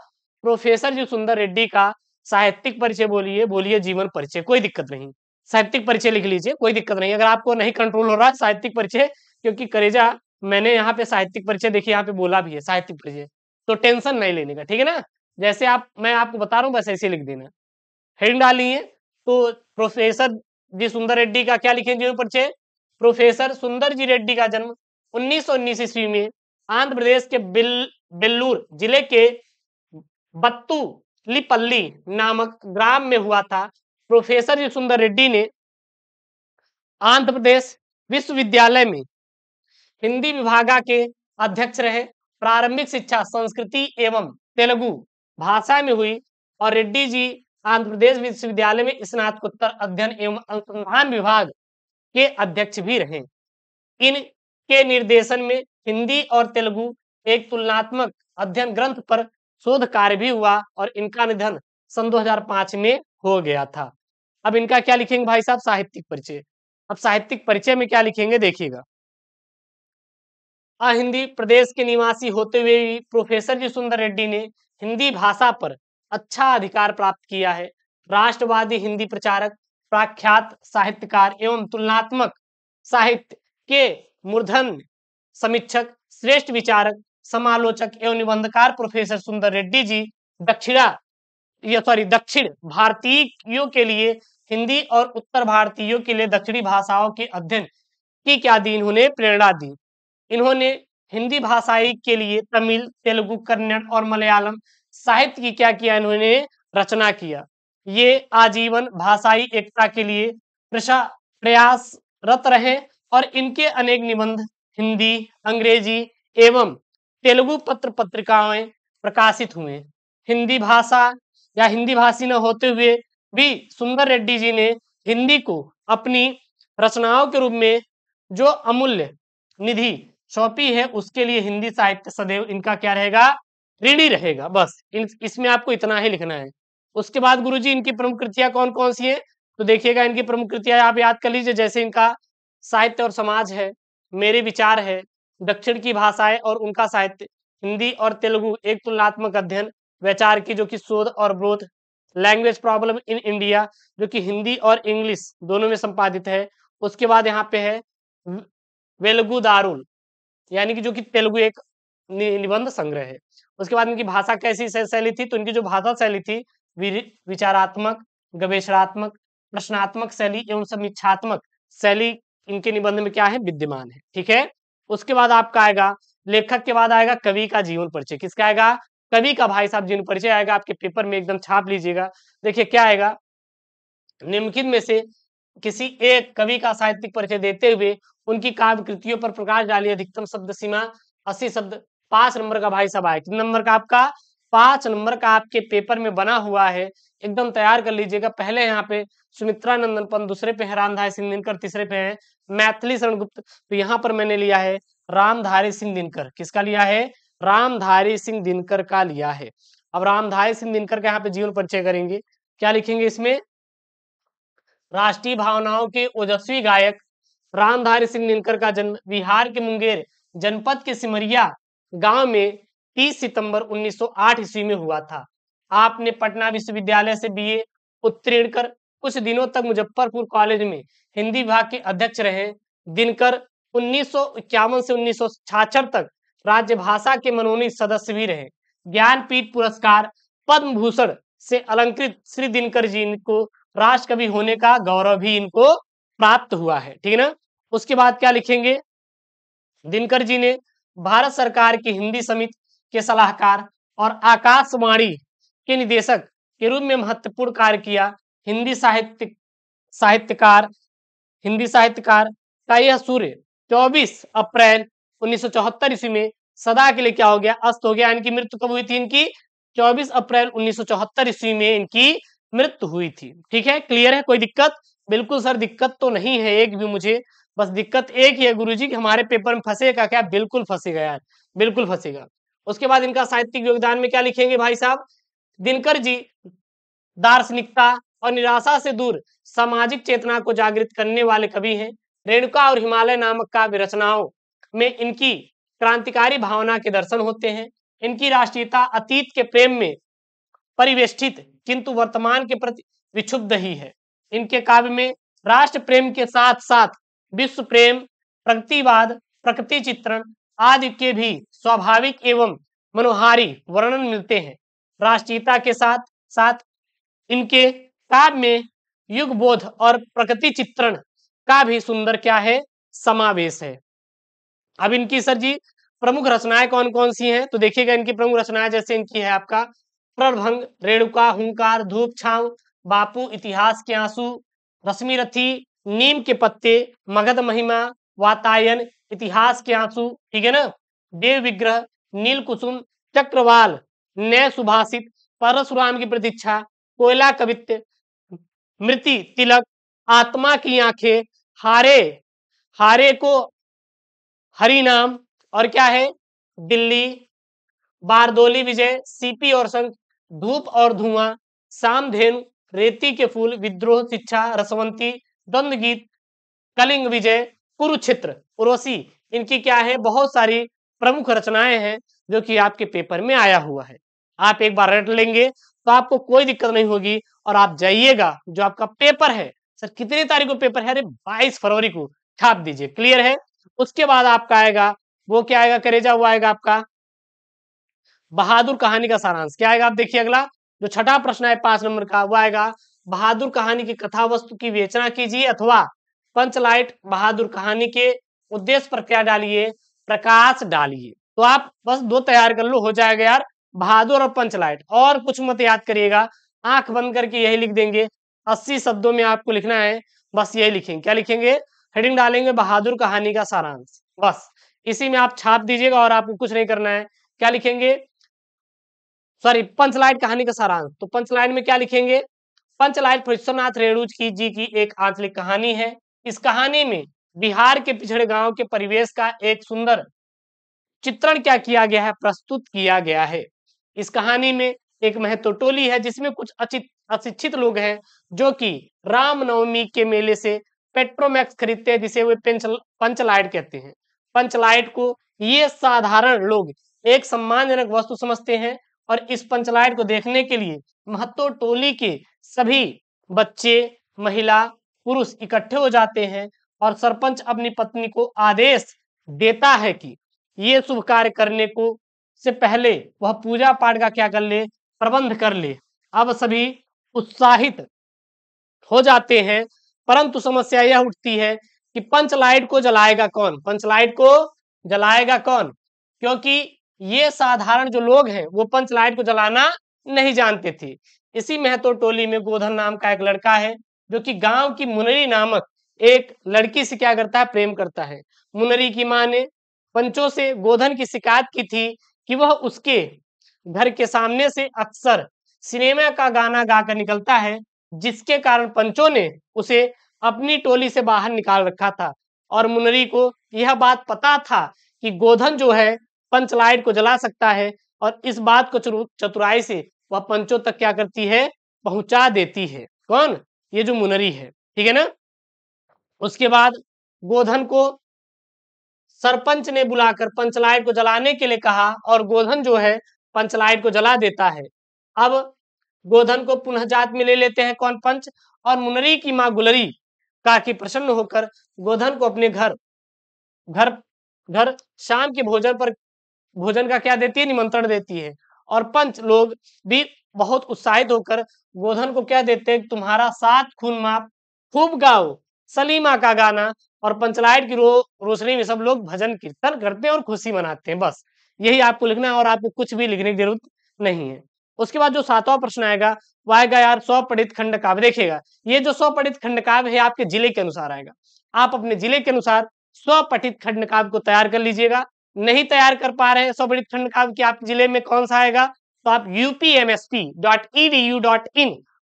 प्रोफेसर जी सुंदर रेड्डी का साहित्यिक परिचय बोलिए, बोलिए जीवन परिचय, कोई दिक्कत नहीं, साहित्यिक परिचय लिख लीजिए, कोई दिक्कत नहीं। अगर आपको नहीं कंट्रोल हो रहा है साहित्यिक परिचय, क्योंकि करेजा मैंने यहाँ पे साहित्यिक परिचय देखिए यहाँ पे बोला भी है साहित्यिक परिचय, तो टेंशन नहीं लेने का, ठीक है ना। जैसे आप मैं आपको बता रहा हूँ बस ऐसे लिख देना, हेडिंग डाली है। तो प्रोफेसर जी सुंदर रेड्डी का क्या लिखेंगे जीवन परिचय? प्रोफेसर सुंदर जी रेड्डी का जन्म 1919 ईस्वी में आंध्र प्रदेश के बेल्लूर जिले के बत्तुलिपल्ली नामक ग्राम में हुआ था। प्रोफेसर जी सुंदर रेड्डी ने आंध्र प्रदेश विश्वविद्यालय में हिंदी विभागा के अध्यक्ष रहे। प्रारंभिक शिक्षा संस्कृति एवं तेलुगु भाषा में हुई और रेड्डी जी आंध्र प्रदेश विश्वविद्यालय में स्नातकोत्तर अध्ययन एवं अनुसंधान विभाग के अध्यक्ष भी रहे। इनके निर्देशन में हिंदी और तेलुगु एक तुलनात्मक अध्ययन ग्रंथ पर शोध कार्य भी हुआ और इनका निधन सन 2005 में हो गया था। अब इनका क्या लिखेंगे भाई साहब? साहित्यिक परिचय। अब साहित्यिक परिचय में क्या लिखेंगे देखिएगा, हिंदी प्रदेश के निवासी होते हुए भी प्रोफेसर जी सुंदर रेड्डी ने हिंदी भाषा पर अच्छा अधिकार प्राप्त किया है। राष्ट्रवादी हिंदी प्रचारक, प्रख्यात साहित्यकार एवं तुलनात्मक साहित्य के मूर्धन्य समीक्षक, श्रेष्ठ विचारक, समालोचक एवं निबंधकार प्रोफेसर सुंदर रेड्डी जी दक्षिण भारतीयों के लिए हिंदी और उत्तर भारतीयों के लिए दक्षिणी भाषाओं के अध्ययन की क्या दी इन्होंने प्रेरणा दी। इन्होंने हिंदी भाषाई के लिए तमिल, तेलुगु, कन्नड़ और मलयालम साहित्य की क्या किया? इन्होंने रचना किया। ये आजीवन भाषाई एकता के लिए प्रयासरत रहे और इनके अनेक निबंध हिंदी, अंग्रेजी एवं तेलुगु पत्र पत्रिकाएं प्रकाशित हुए। हिंदी भाषा या हिंदी भाषी न होते हुए भी सुंदर रेड्डी जी ने हिंदी को अपनी रचनाओं के रूप में जो अमूल्य निधि सौंपी है, उसके लिए हिंदी साहित्य सदैव इनका क्या रहेगा? ऋणी रहेगा। बस इसमें आपको इतना ही लिखना है। उसके बाद गुरुजी इनकी प्रमुख कृतियां कौन कौन सी है? तो देखिएगा इनकी प्रमुख कृतियां आप याद कर लीजिए, जैसे इनका साहित्य और समाज है, मेरे विचार है, दक्षिण की भाषाएं और उनका साहित्य, हिंदी और तेलुगु एक तुलनात्मक अध्ययन, वैचार की जो कि शोध और growth, language problem in India जो कि हिंदी और इंग्लिश दोनों में संपादित है। उसके बाद यहाँ पे है वेलुगु दारुल, यानी कि जो कि तेलुगु एक निबंध संग्रह है। उसके बाद इनकी भाषा कैसी शैली थी? तो इनकी जो भाषा शैली थी विचारात्मक, गवेषणात्मक, प्रश्नात्मक शैली एवं समीक्षात्मक शैली इनके निबंध में क्या है? विद्यमान है। ठीक है। उसके बाद आपका आएगा लेखक के बाद आएगा कवि का जीवन परिचय। किसका आएगा? कवि का भाई साहब जीवन परिचय आएगा। आपके पेपर में एकदम छाप लीजिएगा। देखिए क्या आएगा, निम्नलिखित में से किसी एक कवि का साहित्यिक परिचय देते हुए उनकी काव्य कृतियों पर प्रकाश डालिए। अधिकतम शब्द सीमा 80 शब्द। 5 नंबर का भाई साहब आए। कितने नंबर का आपका? 5 नंबर का आपके पेपर में बना हुआ है, एकदम तैयार कर लीजिएगा। पहले यहाँ पे सुमित्रा नंदन पंत, दूसरे पे है रामधारी सिंह दिनकर, तीसरे पे है मैथिली शरण गुप्त। तो यहाँ पर मैंने लिया है रामधारी सिंह दिनकर। किसका लिया है? रामधारी सिंह दिनकर का लिया है। अब रामधारी सिंह दिनकर का यहाँ पे जीवन परिचय करेंगे। क्या लिखेंगे इसमें? राष्ट्रीय भावनाओं के ओजस्वी गायक रामधारी सिंह दिनकर का जन्म बिहार के मुंगेर जनपद के सिमरिया गांव में 30 सितंबर 1908 ईस्वी में हुआ था। आपने पटना विश्वविद्यालय से बीए उत्तीर्ण कर कुछ दिनों तक मुजफ्फरपुर कॉलेज में हिंदी विभाग के अध्यक्ष रहे। दिनकर 1951 से 1966 तक राज्यभाषा के मनोनीत सदस्य भी रहे। ज्ञानपीठ पुरस्कार, पद्म भूषण से अलंकृत श्री दिनकर जी को राष्ट्रकवि होने का गौरव भी इनको प्राप्त हुआ है। ठीक है ना। उसके बाद क्या लिखेंगे, दिनकर जी ने भारत सरकार की हिंदी समिति के सलाहकार और आकाशवाणी के निदेशक के रूप में महत्वपूर्ण कार्य किया। साहित्यकार का यह सूर्य 24 अप्रैल 1974 ईस्वी में सदा के लिए क्या हो गया, अस्त हो गया। इनकी मृत्यु कब हुई थी, इनकी 24 अप्रैल 1974 ईस्वी में इनकी मृत्यु हुई थी। ठीक है, क्लियर है, कोई दिक्कत? बिल्कुल सर, दिक्कत तो नहीं है एक भी मुझे, बस दिक्कत एक ही है गुरुजी कि हमारे पेपर में फंसेगा क्या? बिल्कुल फंसेगा यार, बिल्कुल फंसेगा। उसके बाद इनका साहित्यिक योगदान में क्या लिखेंगे भाई साहब, दिनकर जी दार्शनिकता और निराशा से दूर सामाजिक चेतना को जागृत करने वाले कवि हैं। रेणुका और हिमालय नामक काव्य रचनाओं में इनकी क्रांतिकारी भावना के दर्शन होते हैं। इनकी राष्ट्रीयता अतीत के प्रेम में परिवेष्टित किंतु वर्तमान के प्रति विक्षुब्ध ही है। इनके काव्य में राष्ट्र प्रेम के साथ साथ विश्व प्रेम, प्रगतिवाद, प्रकृति चित्रण आदि के भी स्वाभाविक एवं मनोहारी वर्णन मिलते हैं। राष्ट्रीयता के साथ साथ इनके काव्य में युग बोध और प्रकृति चित्रण का भी सुंदर क्या है, समावेश है। अब इनकी सर जी प्रमुख रचनाएं कौन कौन सी हैं, तो देखिएगा इनकी प्रमुख रचनाएं जैसे इनकी है आपका प्रभंग, रेणुका, हुंकार, धूप छांव, बापू, इतिहास के आंसू, रश्मि रथी, नीम के पत्ते, मगध महिमा, वातायन, इतिहास के आंसू, ठीक है ना, देव विग्रह, नील कुसुम, चक्रवाल, नय सुभाषित, परशुराम की प्रतीक्षा, कोयला कवित्त, मृति तिलक, आत्मा की आंखें, हारे को हरि नाम, और क्या है, दिल्ली, बारदोली विजय, सीपी और संख, धूप और धुआं, सामधेनु, रेती के फूल, विद्रोह, शिक्षा, रसवंती, द्वंद्व गीत, कलिंग विजय, कुरुक्षेत्र, उर्वशी, इनकी क्या है, बहुत सारी प्रमुख रचनाएं हैं जो कि आपके पेपर में आया हुआ है। आप एक बार रट लेंगे तो आपको कोई दिक्कत नहीं होगी और आप जाइएगा, जो आपका पेपर है, सर कितनी तारीख को पेपर है, अरे 22 फरवरी को छाप दीजिए। क्लियर है। उसके बाद आपका आएगा, वो क्या आएगा करेजा, वो आएगा आपका बहादुर कहानी का सारांश। क्या आएगा, आप देखिए अगला जो छठा प्रश्न है 5 नंबर का, वो आएगा बहादुर कहानी की कथा वस्तु की विवेचना कीजिए अथवा पंचलाइट बहादुर कहानी के उद्देश्य पर क्या डालिए, प्रकाश डालिए। तो आप बस 2 तैयार कर लो, हो जाएगा यार, बहादुर और पंचलाइट, और कुछ मत याद करिएगा, आंख बंद करके यही लिख देंगे। 80 शब्दों में आपको लिखना है, बस यही लिखेंगे। क्या लिखेंगे, हेडिंग डालेंगे बहादुर कहानी का सारांश, बस इसी में आप छाप दीजिएगा और आपको कुछ नहीं करना है। क्या लिखेंगे, सॉरी, पंचलाइट कहानी का सारांश, तो पंचलाइट में क्या लिखेंगे, पंचलाइट विश्वनाथ रेणु जी की एक आंचलिक कहानी है। इस कहानी में बिहार के पिछड़े गांव के परिवेश का एक सुंदर चित्रण क्या किया गया है, प्रस्तुत किया गया है। इस कहानी में एक महतो टोली है जिसमें कुछ अशिक्षित लोग हैं जो कि रामनवमी के मेले से पेट्रोमैक्स खरीदते हैं, जिसे वे पंचलाइट कहते हैं। पंचलाइट को ये साधारण लोग एक सम्मानजनक वस्तु समझते हैं और इस पंचलाइट को देखने के लिए महतो टोली के सभी बच्चे, महिला, पुरुष इकट्ठे हो जाते हैं और सरपंच अपनी पत्नी को आदेश देता है कि ये शुभ कार्य करने को से पहले वह पूजा पाठ का क्या कर ले, प्रबंध कर ले। अब सभी उत्साहित हो जाते हैं, परंतु समस्या यह उठती है कि पंचलाइट को जलाएगा कौन, पंचलाइट को जलाएगा कौन, क्योंकि ये साधारण जो लोग हैं वो पंचलाइट को जलाना नहीं जानते थे। इसी महतो टोली में गोधन नाम का एक लड़का है जो कि गांव की मुनरी नामक एक लड़की से क्या करता है, प्रेम करता है। मुनरी की मां ने पंचों से गोधन की शिकायत की थी कि वह उसके घर के सामने से अक्सर सिनेमा का गाना गाकर निकलता है, जिसके कारण पंचों ने उसे अपनी टोली से बाहर निकाल रखा था। और मुनरी को यह बात पता था कि गोधन जो है पंचलाइट को जला सकता है, और इस बात को चतुराई से वह पंचों तक क्या करती है, पहुंचा देती है। कौन, ये जो मुनरी है, ठीक है ना। उसके बाद गोधन को सरपंच ने बुलाकर पंचलाइट को जलाने के लिए कहा और गोधन जो है पंचलाइट को जला देता है। अब गोधन को पुनः जात में ले लेते हैं कौन? पंच। और मुनरी की मां गुलरी काकी प्रसन्न होकर गोधन को अपने घर घर घर शाम के भोजन का क्या देती है? निमंत्रण देती है। और पंच लोग भी बहुत उत्साहित होकर गोधन को क्या देते हैं? तुम्हारा 7 खून माफ, खूब गाओ सलीमा का गाना। और पंचलाइट की रोशनी में सब लोग भजन कीर्तन करते हैं और खुशी मनाते हैं। बस यही आपको लिखना है और आपको कुछ भी लिखने की जरूरत नहीं है। उसके बाद जो 7वां प्रश्न आएगा वो आएगा यार स्वपठित खंड काव्य। देखिएगा ये जो स्वपठित खंड काव्य है आपके जिले के अनुसार आएगा। आप अपने जिले के अनुसार स्वपठित खंड काव्य को तैयार कर लीजिएगा। नहीं तैयार कर पा रहे हैं स्वपठित खंड काव्य की आपके जिले में कौन सा आएगा? तो आप upmsp.edu.in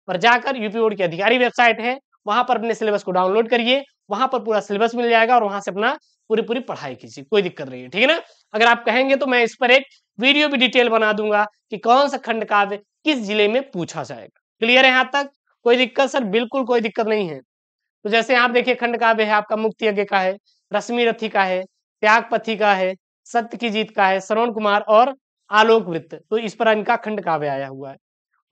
पर जाकर यूपी बोर्ड की अधिकारी वेबसाइट है, वहां पर अपने सिलेबस को डाउनलोड करिए। वहां पर पूरा सिलेबस मिल जाएगा और वहां से अपना पूरी पढ़ाई कीजिए, कोई दिक्कत नहीं है, ठीक है ना। अगर आप कहेंगे तो मैं इस पर एक वीडियो भी डिटेल बना दूंगा कि कौन सा खंड काव्य किस जिले में पूछा जाएगा। क्लियर है यहाँ तक? कोई दिक्कत? सर बिल्कुल कोई दिक्कत नहीं है। तो जैसे आप देखिए खंड काव्य है आपका मुक्ति यज्ञ का है, रश्मि रथी का है, त्यागपथी का है, सत्य की जीत का है, श्रवण कुमार और आलोक वृत्त। तो इस पर इनका खंड काव्य आया हुआ है।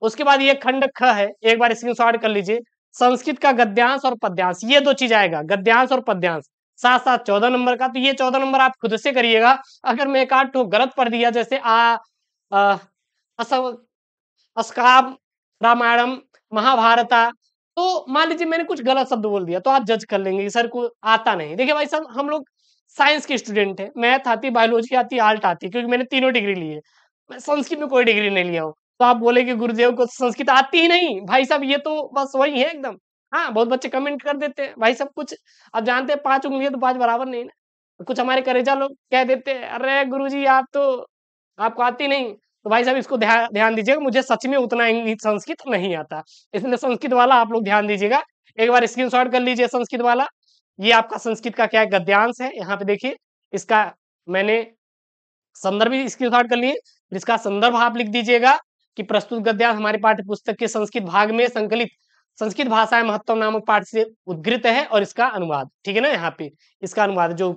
उसके बाद ये खंड ख है, एक बार स्क्रीनशॉट कर लीजिए। संस्कृत का गद्यांश और पद्यांश, ये 2 चीज आएगा, गद्यांश और पद्यांश। साथ साथ 14 नंबर का। तो ये 14 नंबर आप खुद से करिएगा। अगर मैं एक आध ठो गलत पढ़ दिया जैसे असव अस्काम रामायणम महाभारता, तो मान लीजिए मैंने कुछ गलत शब्द बोल दिया तो आप जज कर लेंगे कि सर को आता नहीं। देखिए भाई साहब हम लोग साइंस के स्टूडेंट है, मैथ आती, बायोलॉजी आती, आर्ट आती, क्योंकि मैंने तीनों डिग्री ली है। मैं संस्कृत में कोई डिग्री नहीं लिया हूँ। तो आप बोले कि गुरुदेव को संस्कृत आती ही नहीं, भाई साहब ये तो बस वही है एकदम। हाँ बहुत बच्चे कमेंट कर देते हैं भाई साहब कुछ, आप जानते हैं 5 उंगलियां तो 5 बराबर नहीं ना। कुछ हमारे करेजा लोग कह देते हैं अरे गुरुजी आप तो आपको आती नहीं। तो भाई साहब इसको ध्यान दीजिएगा, मुझे सच में उतना इंग्लिश संस्कृत नहीं आता, इसलिए संस्कृत वाला आप लोग ध्यान दीजिएगा। एक बार स्क्रीनशॉट कर लीजिए संस्कृत वाला। ये आपका संस्कृत का क्या है? गद्यांश है। यहाँ पे देखिए इसका मैंने संदर्भ भी स्क्रीनशॉट कर लिए। इसका संदर्भ आप लिख दीजिएगा कि प्रस्तुत गद्यांश हमारे पाठ्य पुस्तक के संस्कृत भाग में संकलित संस्कृत भाषा महत्व नामक पाठ से उद्गृत है और इसका अनुवाद, ठीक है ना। यहाँ पे इसका अनुवाद जो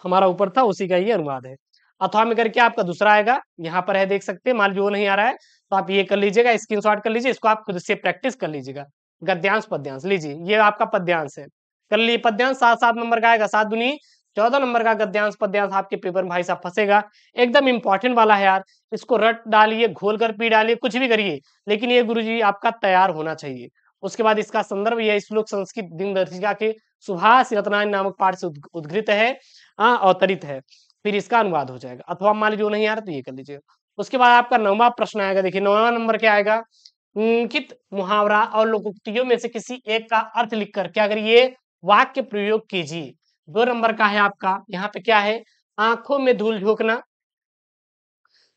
हमारा ऊपर था उसी का ये अनुवाद है। अथवा में करके आपका दूसरा आएगा, यहाँ पर है देख सकते हैं। मान लीजिए वो नहीं आ रहा है तो आप ये कर लीजिएगा, स्क्रीनशॉट कर लीजिए, इसको आप खुद से प्रैक्टिस कर लीजिएगा। गद्यांश पद्यांश लीजिए, ये आपका पद्यांश है, कर लिए पद्यांश। 7 नंबर का आएगा, 7 दूनी 14 नंबर का गद्यांश पद्यांश आपके पेपर में भाई साहब फंसेगा। एकदम इंपॉर्टेंट वाला है यार, इसको रट डालिए, घोल कर पी डालिए, कुछ भी करिए, लेकिन ये गुरुजी आपका तैयार होना चाहिए। उसके बाद इसका संदर्भ यह श्लोक संस्कृत दिनदर्शिका के सुभाष रत्नायन नामक पाठ से उद्गृत है, अवतरित है। फिर इसका अनुवाद हो जाएगा। अथवा मान लीजिए नहीं आ रहा तो ये कर लीजिएगा। उसके बाद आपका 9वां प्रश्न आएगा। देखिए 9वां नंबर क्या आएगा? अंकित मुहावरा और लोकोक्तियों में से किसी एक का अर्थ लिखकर क्या करिए? वाक्य प्रयोग कीजिए। 2 नंबर का है आपका, यहाँ पे क्या है? आंखों में धूल झोंकना,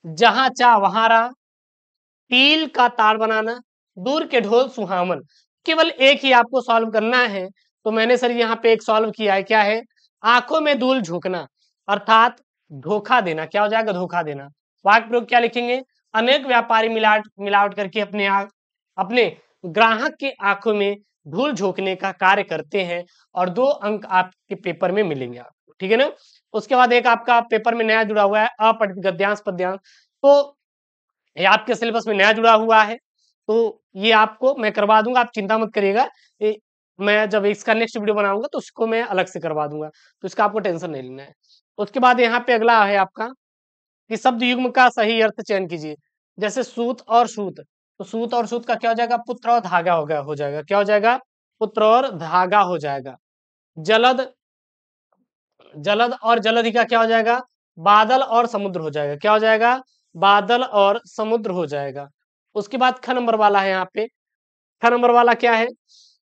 जहां चाह वहां रहा, तील का तार बनाना, दूर के ढोल सुहावन। केवल एक ही आपको सॉल्व करना है। तो मैंने सर यहाँ पे एक सॉल्व किया है, क्या है? आंखों में धूल झोंकना अर्थात धोखा देना। क्या हो जाएगा? धोखा देना। वाक्य प्रयोग क्या लिखेंगे? अनेक व्यापारी मिलावट करके अपने ग्राहक के आंखों में धूल झोंकने का कार्य करते हैं और 2 अंक आपके पेपर में मिलेंगे आपको, ठीक है ना। उसके बाद एक आपका पेपर में नया जुड़ा हुआ है अपठित गद्यांश पद्यांश। तो ये आपके सिलेबस में नया जुड़ा हुआ है, तो ये आपको मैं करवा दूंगा, आप चिंता मत करिएगा। मैं जब इसका नेक्स्ट वीडियो बनाऊंगा तो उसको मैं अलग से करवा दूंगा, तो इसका आपको टेंशन नहीं लेना है। उसके बाद यहाँ पे अगला है आपका कि शब्द युग्म का सही अर्थ चयन कीजिए। जैसे सूत और सूत, तो सूत और सूत का क्या हो जाएगा? पुत्र और धागा हो जाएगा। क्या हो जाएगा? पुत्र और धागा हो जाएगा। जलद जलद और जलधि का क्या हो जाएगा? बादल और समुद्र हो जाएगा। क्या हो जाएगा? बादल और समुद्र हो जाएगा। उसके बाद ख नंबर वाला है, यहाँ पे ख नंबर वाला क्या है?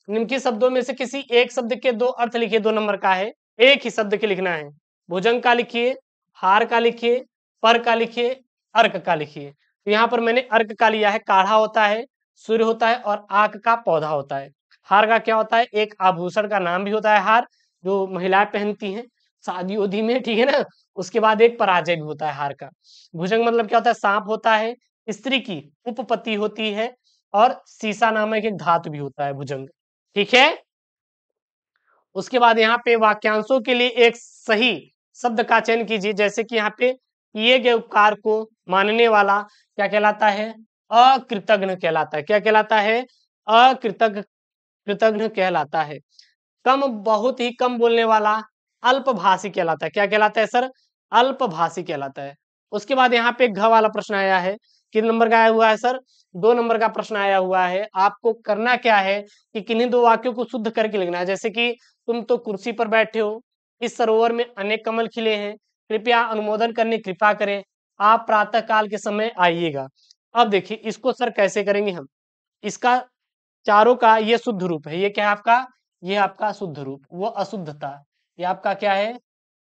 निम्नलिखित शब्दों में से किसी एक शब्द के 2 अर्थ लिखिए। 2 नंबर का है, एक ही शब्द के लिखना है। भुजंग का लिखिए, हार का लिखिए, पर का लिखिए, अर्क का लिखिए। तो यहाँ पर मैंने अर्क का लिया है, काढ़ा होता है, सूर्य होता है और आक का पौधा होता है। हार का क्या होता है? एक आभूषण का नाम भी होता है हार, जो महिलाएं पहनती हैं शादी उदी में, ठीक है ना। उसके बाद एक पराजय भी होता है हार का। भुजंग मतलब क्या होता है? सांप होता है, स्त्री की उपपत्ति होती है और सीसा नामक एक धातु भी होता है भुजंग, ठीक है। उसके बाद यहाँ पे वाक्यांशों के लिए एक सही शब्द का चयन कीजिए। जैसे कि यहाँ पे किए गए उपकार को मानने वाला क्या कहलाता है? अकृतज्ञ कहलाता है। क्या कहलाता है? अकृतज्ञ कृतज्ञ कहलाता है। कम, बहुत ही कम बोलने वाला अल्पभाषी कहलाता है। क्या कहलाता है सर? अल्पभाषी कहलाता है। उसके बाद यहाँ पे घ वाला प्रश्न आया है। कितने नंबर का आया हुआ है सर? 2 नंबर का प्रश्न आया हुआ है। आपको करना क्या है कि किन्हीं दो वाक्यों को शुद्ध करके लिखना है। जैसे कि तुम तो कुर्सी पर बैठे हो, इस सरोवर में अनेक कमल खिले हैं, कृपया अनुमोदन करने कृपा करें, आप प्रातः काल के समय आइएगा। अब देखिए इसको सर कैसे करेंगे हम? इसका चारों का ये शुद्ध रूप है। ये क्या है आपका? ये आपका शुद्ध रूप, वो अशुद्धता। ये आपका क्या है?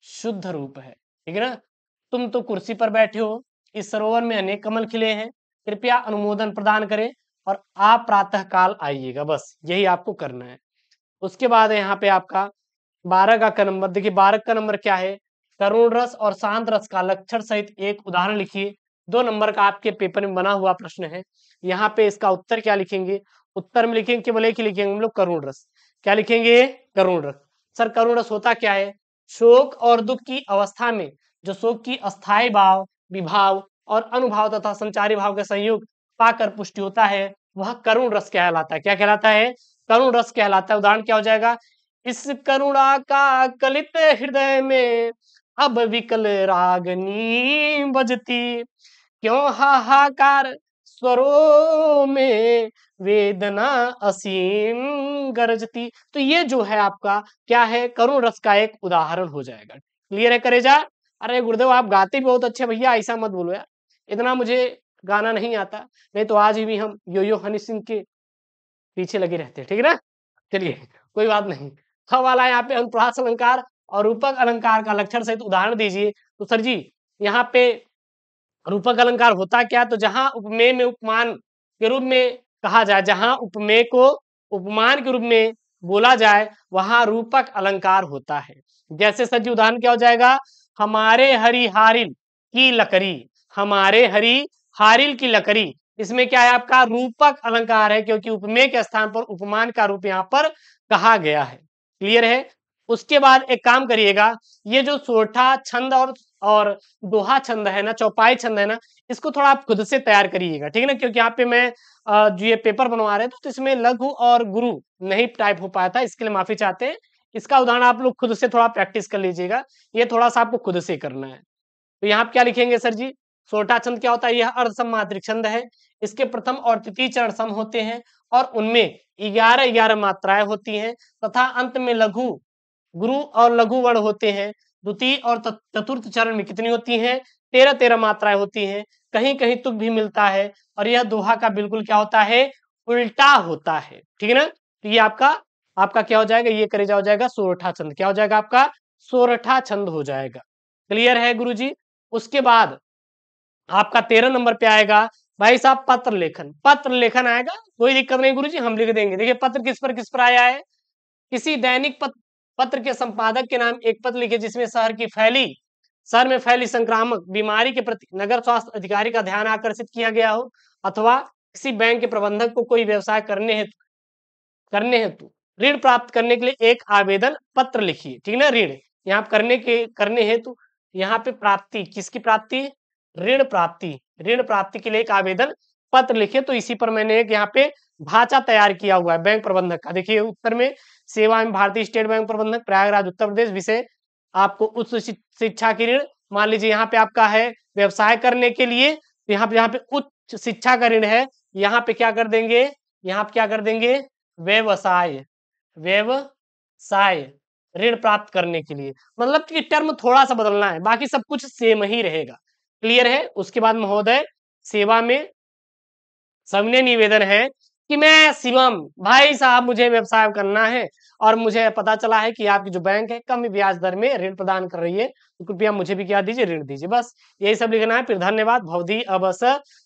शुद्ध रूप है। ठीक है ना? तुम तो कुर्सी पर बैठे हो, इस सरोवर में अनेक कमल खिले हैं, कृपया अनुमोदन प्रदान करें और आप प्रातः काल आइएगा। बस यही आपको करना है। उसके बाद है यहाँ पे आपका 12 का नंबर। देखिए 12 का नंबर क्या है? करुण रस और शांत रस का लक्षण सहित एक उदाहरण लिखिए। 2 नंबर का आपके पेपर में बना हुआ प्रश्न है। यहाँ पे इसका उत्तर क्या लिखेंगे? उत्तर में लिखेंगे केवल एक ही लिखेंगे हम लोग, करुण रस। क्या लिखेंगे? करुण रस। सर करुण रस होता क्या है? शोक और दुख की अवस्था में जो शोक की अस्थायी भाव, विभाव और अनुभाव तथा संचारी भाव के संयोग पाकर पुष्टि होता है, वह करुण रस कहलाता है। क्या कहलाता है? करुण रस कहलाता है। उदाहरण क्या हो जाएगा? इस करुणा का कलित हृदय में अब विकल रागनी बजती, क्यों हाहाकार स्वरों में वेदना असीम गरजती। तो ये जो है आपका क्या है? करुण रस का एक उदाहरण हो जाएगा। क्लियर है करेजा? अरे गुरुदेव आप गाते भी बहुत अच्छे भैया, ऐसा मत बोलो यार, इतना मुझे गाना नहीं आता, नहीं तो आज भी हम यो यो हनी सिंह के पीछे लगे रहते हैं। ठीक है ना? चलिए कोई बात नहीं। ह वाला यहाँ पे अनुप्रास अलंकार और रूपक अलंकार का लक्षण सहित उदाहरण दीजिए। तो सर जी यहाँ पे रूपक अलंकार होता क्या? तो जहां उपमेय में उपमान के रूप में कहा जाए, जहां उपमेय को उपमान के रूप में बोला जाए, वहां रूपक अलंकार होता है। जैसे सर जी उदाहरण क्या हो जाएगा? हमारे हरी हारिल की लकड़ी, हमारे हरी हारिल की लकड़ी। इसमें क्या है आपका? रूपक अलंकार है, क्योंकि उपमेय के स्थान पर उपमान का रूप यहाँ पर कहा गया है। क्लियर है? उसके बाद एक काम करिएगा, ये जो सोठा छंद और दोहा छंद है ना, चौपाई छंद है ना, इसको थोड़ा आप खुद से तैयार करिएगा। ठीक है ना? क्योंकि यहाँ पे मैं जो ये पेपर बनवा रहे थे तो इसमें लघु और गुरु नहीं टाइप हो पाया था, इसके लिए माफी चाहते हैं। इसका उदाहरण आप लोग खुद से थोड़ा प्रैक्टिस कर लीजिएगा, ये थोड़ा सा आपको खुद से करना है। तो यहाँ पे क्या लिखेंगे सर जी? सोठा छंद क्या होता है? यह अर्धसम मात्रिक छंद है। इसके प्रथम और तृतीय चरण सम होते हैं और उनमें 11-11 मात्राएं होती हैं तथा अंत में लघु, गुरु और लघु वर्ण होते हैं। द्वितीय और चतुर्थ चरण में कितनी होती हैं? 13-13 मात्राएं होती हैं। कहीं कहीं तुक भी मिलता है और यह दोहा का बिल्कुल क्या होता है? उल्टा होता है। ठीक है ना? तो ये आपका आपका क्या हो जाएगा? ये करेजा हो जाएगा सोरठा छंद। क्या हो जाएगा आपका? सोरठा छंद हो जाएगा। क्लियर है गुरुजी? उसके बाद आपका 13 नंबर पे आएगा भाई साहब पत्र लेखन। पत्र लेखन आएगा, कोई दिक्कत नहीं गुरुजी, हम लिख देंगे। देखिए पत्र किस पर आया है? किसी दैनिक पत्र के संपादक के नाम एक पत्र लिखे जिसमें शहर में फैली संक्रामक बीमारी के प्रति नगर स्वास्थ्य अधिकारी का ध्यान आकर्षित किया गया हो, अथवा किसी बैंक के प्रबंधक को कोई व्यवसाय करने हेतु ऋण प्राप्त करने के लिए एक आवेदन पत्र लिखिए। ठीक है ना? ऋण यहाँ करने हेतु, यहाँ पे प्राप्ति, किसकी प्राप्ति? ऋण प्राप्ति के लिए एक आवेदन पत्र लिखे। तो इसी पर मैंने एक यहाँ पे ढांचा तैयार किया हुआ है बैंक प्रबंधक का। देखिए उत्तर में सेवा में भारतीय स्टेट बैंक प्रबंधक प्रयागराज उत्तर प्रदेश, विषय आपको उच्च शिक्षा की ऋण। मान लीजिए यहाँ पे आपका है व्यवसाय करने के लिए, तो यहाँ पे उच्च शिक्षा का ऋण है। यहाँ पे क्या कर देंगे? यहाँ पे क्या कर देंगे? व्यवसाय ऋण प्राप्त करने के लिए। मतलब कि टर्म थोड़ा सा बदलना है, बाकी सब कुछ सेम ही रहेगा। क्लियर है? उसके बाद महोदय सेवा में सविनय निवेदन है कि मैं शिवम भाई साहब, मुझे व्यवसाय करना है और मुझे पता चला है कि आपकी जो बैंक है कम ब्याज दर में ऋण प्रदान कर रही है, तो कृपया मुझे भी क्या दीजिए? ऋण दीजिए। बस यही सब लिखना है। फिर धन्यवाद भवदी अबस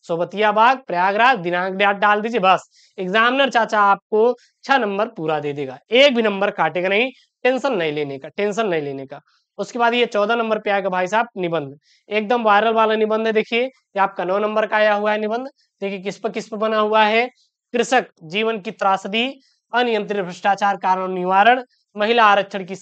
सोबतिया बाग प्रयागराज, दिनांक डाल दीजिए। बस एग्जामिनर चाचा आपको 6 नंबर पूरा दे देगा, एक भी नंबर काटेगा नहीं। टेंशन नहीं लेने का। उसके बाद ये 14 नंबर पे आएगा भाई साहब निबंध, एकदम वायरल वाला निबंध है। देखिए ये आपका 9 नंबर का आया हुआ है निबंध। देखिए किस पर बना हुआ है? कृषक जीवन की त्रासदी, अनियंत्रित भ्रष्टाचार कारण निवारण, महिला आरक्षण की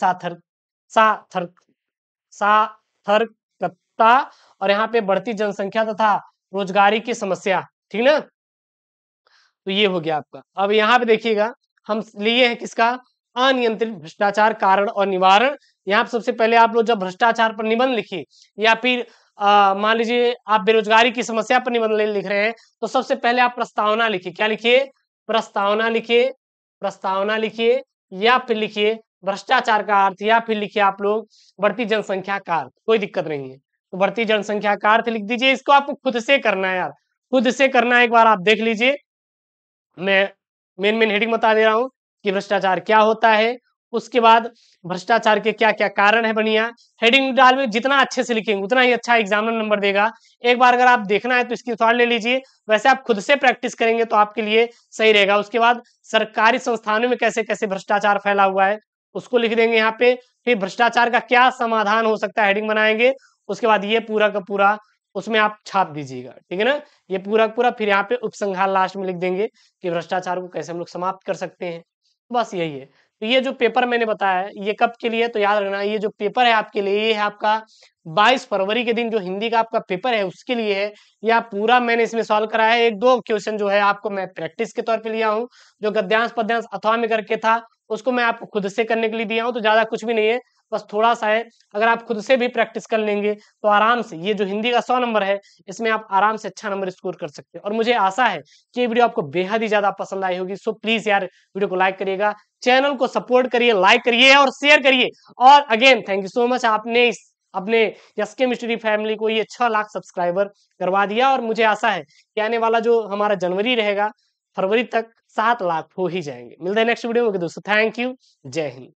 सार्थकता और यहाँ पे बढ़ती जनसंख्या तथा रोजगारी की समस्या, ठीक ना। तो ये हो गया आपका। अब यहाँ पे देखिएगा हम लिए हैं किसका, अनियंत्रित भ्रष्टाचार कारण और निवारण। यहाँ पे सबसे पहले आप लोग जब भ्रष्टाचार पर निबंध लिखिए या फिर मान लीजिए आप बेरोजगारी की समस्या पर निबंध लिख रहे हैं, तो सबसे पहले आप प्रस्तावना लिखिए। क्या लिखिए, प्रस्तावना लिखिए, प्रस्तावना लिखिए, या फिर लिखिए भ्रष्टाचार का अर्थ, या फिर लिखिए आप लोग बढ़ती जनसंख्या का अर्थ, कोई दिक्कत नहीं है। तो बढ़ती जनसंख्या का अर्थ लिख दीजिए। इसको आपको खुद से करना है यार, खुद से करना है। एक बार आप देख लीजिए, मैं मेन हेडिंग बता दे रहा हूं कि भ्रष्टाचार क्या होता है, उसके बाद भ्रष्टाचार के क्या क्या कारण है। बढ़िया हेडिंग डाल में जितना अच्छे से लिखेंगे उतना ही अच्छा एग्जामिनर नंबर देगा। एक बार अगर आप देखना है तो इसकी शॉट ले लीजिए, वैसे आप खुद से प्रैक्टिस करेंगे तो आपके लिए सही रहेगा। उसके बाद सरकारी संस्थानों में कैसे कैसे भ्रष्टाचार फैला हुआ है उसको लिख देंगे यहाँ पे। फिर भ्रष्टाचार का क्या समाधान हो सकता है हेडिंग बनाएंगे। उसके बाद ये पूरा का पूरा उसमें आप छाप दीजिएगा, ठीक है ना, ये पूरा पूरा। फिर यहाँ पे उपसंहार लास्ट में लिख देंगे कि भ्रष्टाचार को कैसे हम लोग समाप्त कर सकते हैं। बस यही है। तो ये जो पेपर मैंने बताया है ये कब के लिए, तो याद रखना ये जो पेपर है आपके लिए ये है आपका 22 फरवरी के दिन जो हिंदी का आपका पेपर है उसके लिए है। या पूरा मैंने इसमें सॉल्व कराया है। एक दो क्वेश्चन जो है आपको मैं प्रैक्टिस के तौर पे लिया हूँ, जो गद्यांश पद्यांश अथवा में करके था उसको मैं आपको खुद से करने के लिए दिया हूँ। तो ज्यादा कुछ भी नहीं है, बस थोड़ा सा है। अगर आप खुद से भी प्रैक्टिस कर लेंगे तो आराम से ये जो हिंदी का 100 नंबर है इसमें आप आराम से अच्छा नंबर स्कोर कर सकते हैं। और मुझे आशा है कि ये वीडियो आपको बेहद ही ज्यादा पसंद आई होगी। सो प्लीज यार वीडियो को लाइक करिएगा, चैनल को सपोर्ट करिए, लाइक करिए और शेयर करिए। और again thank you so much, आपने इस अपने एसके मिस्ट्री फैमिली को ये 6 लाख सब्सक्राइबर करवा दिया। और मुझे आशा है कि आने वाला जो हमारा जनवरी रहेगा फरवरी तक 7 लाख हो ही जाएंगे। मिलते हैं नेक्स्ट वीडियो में दोस्तों। थैंक यू, जय हिंद।